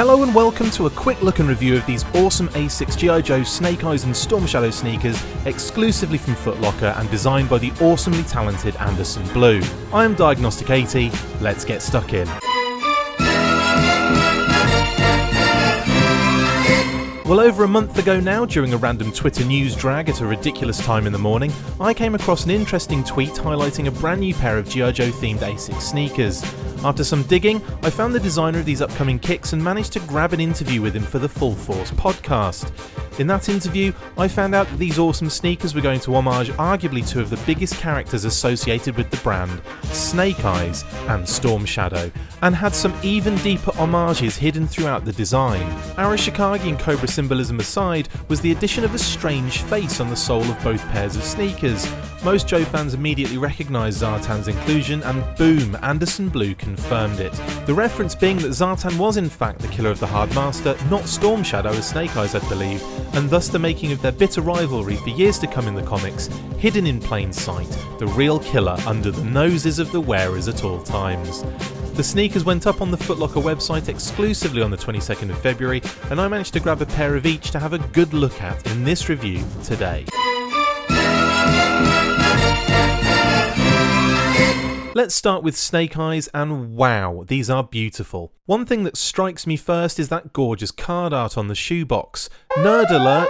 Hello and welcome to a quick look and review of these awesome Asics G.I. Joe Snake Eyes and Storm Shadow sneakers exclusively from Footlocker and designed by the awesomely talented Anderson Bluu. I am Diagnostik80, let's get stuck in. Well, over a month ago now, during a random Twitter news drag at a ridiculous time in the morning, I came across an interesting tweet highlighting a brand new pair of G.I. Joe themed Asics sneakers. After some digging, I found the designer of these upcoming kicks and managed to grab an interview with him for the Full Force podcast. In that interview, I found out that these awesome sneakers were going to homage arguably two of the biggest characters associated with the brand, Snake Eyes and Storm Shadow, and had some even deeper homages hidden throughout the design. Arashikage and Cobra symbolism aside, was the addition of a strange face on the sole of both pairs of sneakers. Most Joe fans immediately recognised Zartan's inclusion, and boom, Anderson Bluu confirmed it. The reference being that Zartan was in fact the killer of the Hard Master, not Storm Shadow as Snake Eyes had believed, and thus the making of their bitter rivalry for years to come in the comics, hidden in plain sight, the real killer under the noses of the wearers at all times. The sneakers went up on the Footlocker website exclusively on the 22nd of February, and I managed to grab a pair of each to have a good look at in this review today. Let's start with Snake Eyes, and wow, these are beautiful. One thing that strikes me first is that gorgeous card art on the shoebox. Nerd alert!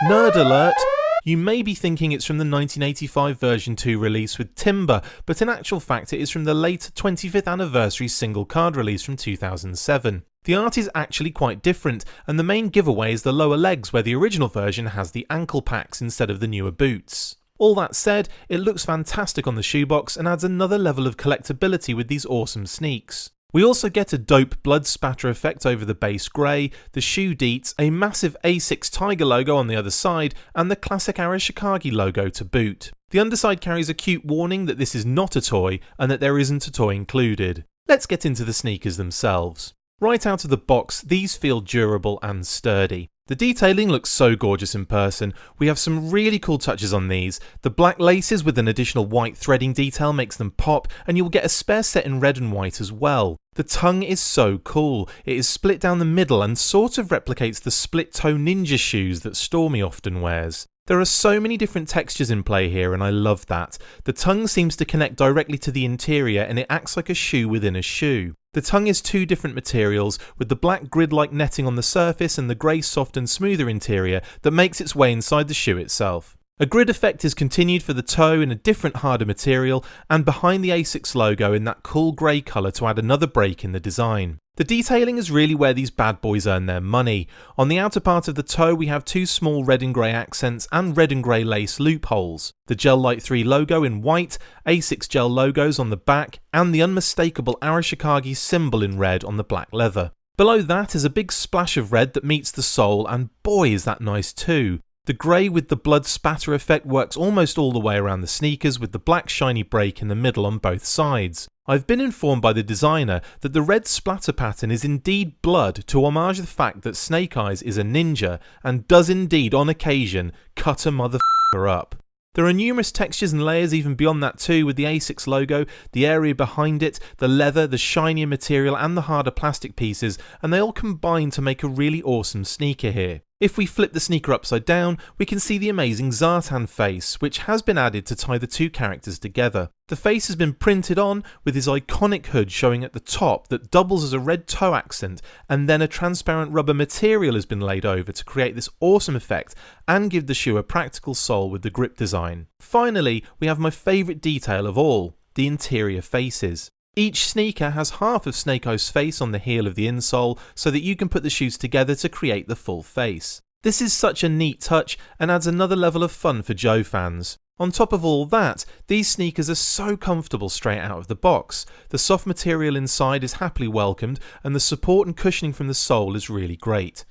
Nerd alert! You may be thinking it's from the 1985 version 2 release with Timber, but in actual fact it is from the late 25th anniversary single card release from 2007. The art is actually quite different, and the main giveaway is the lower legs where the original version has the ankle packs instead of the newer boots. All that said, it looks fantastic on the shoebox and adds another level of collectability with these awesome sneaks. We also get a dope blood spatter effect over the base grey, the shoe deets, a massive Asics tiger logo on the other side, and the classic Arashikage logo to boot. The underside carries a cute warning that this is not a toy and that there isn't a toy included. Let's get into the sneakers themselves. Right out of the box, these feel durable and sturdy. The detailing looks so gorgeous in person. We have some really cool touches on these. The black laces with an additional white threading detail makes them pop, and you'll get a spare set in red and white as well. The tongue is so cool. It is split down the middle and sort of replicates the split toe ninja shoes that Stormy often wears. There are so many different textures in play here, and I love that. The tongue seems to connect directly to the interior, and it acts like a shoe within a shoe. The tongue is two different materials, with the black grid-like netting on the surface and the grey soft and smoother interior that makes its way inside the shoe itself. A grid effect is continued for the toe in a different harder material, and behind the Asics logo in that cool grey colour to add another break in the design. The detailing is really where these bad boys earn their money. On the outer part of the toe we have two small red and grey accents and red and grey lace loopholes. The Gel Light 3 logo in white, Asics Gel logos on the back, and the unmistakable Arashikage symbol in red on the black leather. Below that is a big splash of red that meets the sole, and boy is that nice too. The grey with the blood spatter effect works almost all the way around the sneakers, with the black shiny break in the middle on both sides. I've been informed by the designer that the red splatter pattern is indeed blood to homage the fact that Snake Eyes is a ninja and does indeed on occasion cut a motherfucker up. There are numerous textures and layers even beyond that too, with the Asics logo, the area behind it, the leather, the shinier material and the harder plastic pieces, and they all combine to make a really awesome sneaker here. If we flip the sneaker upside down, we can see the amazing Zartan face, which has been added to tie the two characters together. The face has been printed on, with his iconic hood showing at the top that doubles as a red toe accent, and then a transparent rubber material has been laid over to create this awesome effect and give the shoe a practical sole with the grip design. Finally, we have my favourite detail of all, the interior faces. Each sneaker has half of Snake Eyes' face on the heel of the insole so that you can put the shoes together to create the full face. This is such a neat touch and adds another level of fun for Joe fans. On top of all that, these sneakers are so comfortable straight out of the box. The soft material inside is happily welcomed, and the support and cushioning from the sole is really great.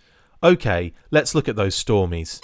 Okay, let's look at those Stormies.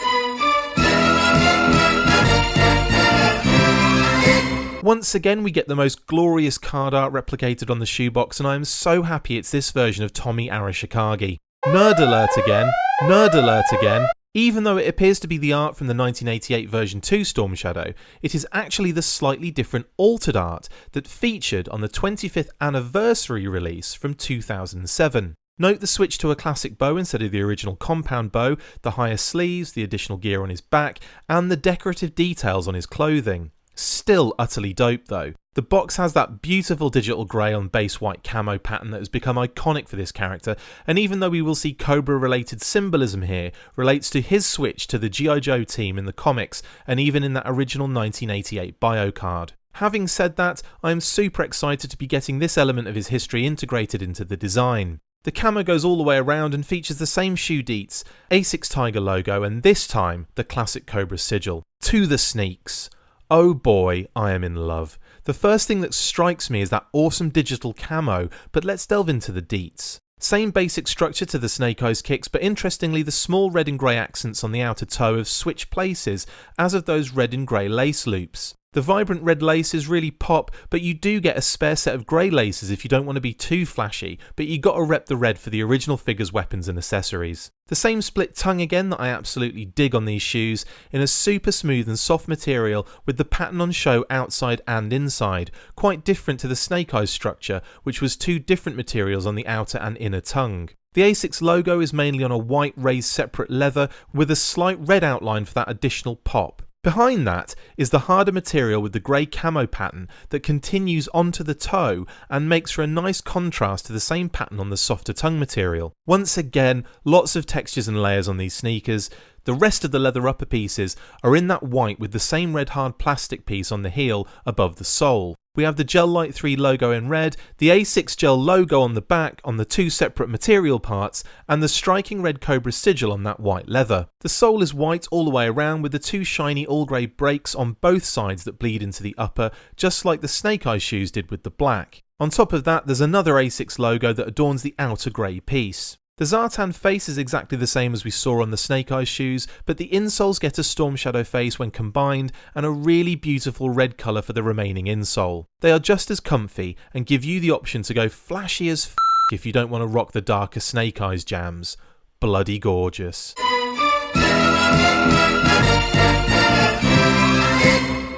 Once again we get the most glorious card art replicated on the shoebox, and I am so happy it's this version of Tommy Arashikage. Nerd alert again, nerd alert again. Even though it appears to be the art from the 1988 version 2 Storm Shadow, it is actually the slightly different altered art that featured on the 25th anniversary release from 2007. Note the switch to a classic bow instead of the original compound bow, the higher sleeves, the additional gear on his back, and the decorative details on his clothing. Still utterly dope though. The box has that beautiful digital grey on base white camo pattern that has become iconic for this character, and even though we will see Cobra related symbolism here, relates to his switch to the G.I. Joe team in the comics and even in that original 1988 bio card. Having said that, I am super excited to be getting this element of his history integrated into the design. The camo goes all the way around and features the same shoe deets, Asics Tiger logo, and this time the classic Cobra sigil. To the sneaks. Oh boy, I am in love. The first thing that strikes me is that awesome digital camo, but let's delve into the deets. Same basic structure to the Snake Eyes kicks, but interestingly the small red and grey accents on the outer toe have switched places, as of those red and grey lace loops. The vibrant red laces really pop, but you do get a spare set of grey laces if you don't want to be too flashy, but you gotta rep the red for the original figure's weapons and accessories. The same split tongue again that I absolutely dig on these shoes, in a super smooth and soft material with the pattern on show outside and inside, quite different to the Snake Eyes structure, which was two different materials on the outer and inner tongue. The Asics logo is mainly on a white raised separate leather with a slight red outline for that additional pop. Behind that is the harder material with the grey camo pattern that continues onto the toe and makes for a nice contrast to the same pattern on the softer tongue material. Once again, lots of textures and layers on these sneakers. The rest of the leather upper pieces are in that white with the same red hard plastic piece on the heel above the sole. We have the Gel Light 3 logo in red, the Asics Gel logo on the back on the two separate material parts, and the striking red Cobra sigil on that white leather. The sole is white all the way around with the two shiny all grey breaks on both sides that bleed into the upper, just like the Snake Eyes shoes did with the black. On top of that, there's another Asics logo that adorns the outer grey piece. The Zartan face is exactly the same as we saw on the Snake Eyes shoes, but the insoles get a Storm Shadow face when combined and a really beautiful red colour for the remaining insole. They are just as comfy and give you the option to go flashy as f*** if you don't want to rock the darker Snake Eyes jams. Bloody gorgeous.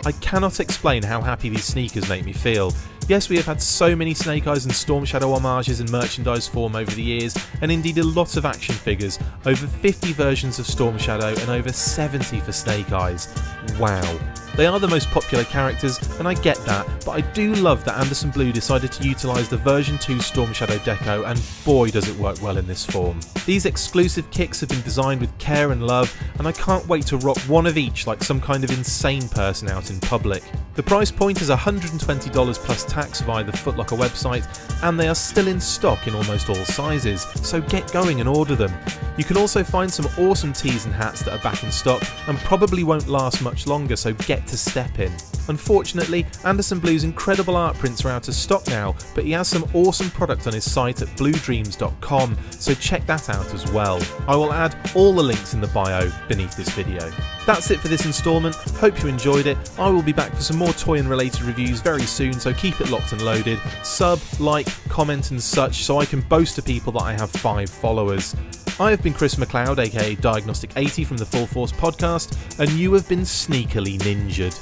I cannot explain how happy these sneakers make me feel. Yes, we have had so many Snake Eyes and Storm Shadow homages in merchandise form over the years, and indeed a lot of action figures, over 50 versions of Storm Shadow and over 70 for Snake Eyes. Wow. They are the most popular characters, and I get that, but I do love that Anderson Bluu decided to utilise the version 2 Storm Shadow deco, and boy does it work well in this form. These exclusive kicks have been designed with care and love, and I can't wait to rock one of each like some kind of insane person out in public. The price point is $120 plus tax via the Footlocker website, and they are still in stock in almost all sizes, so get going and order them. You can also find some awesome tees and hats that are back in stock and probably won't last much longer, so get to step in. Unfortunately, Anderson Bluu's incredible art prints are out of stock now, but he has some awesome product on his site at bluedreams.com, so check that out as well. I will add all the links in the bio beneath this video. That's it for this instalment, hope you enjoyed it. I will be back for some more toy and related reviews very soon, so keep it locked and loaded. Sub, like, comment and such so I can boast to people that I have 5 followers. I have been Chris McLeod, aka Diagnostic80 from the Full Force podcast, and you have been sneakily ninjured.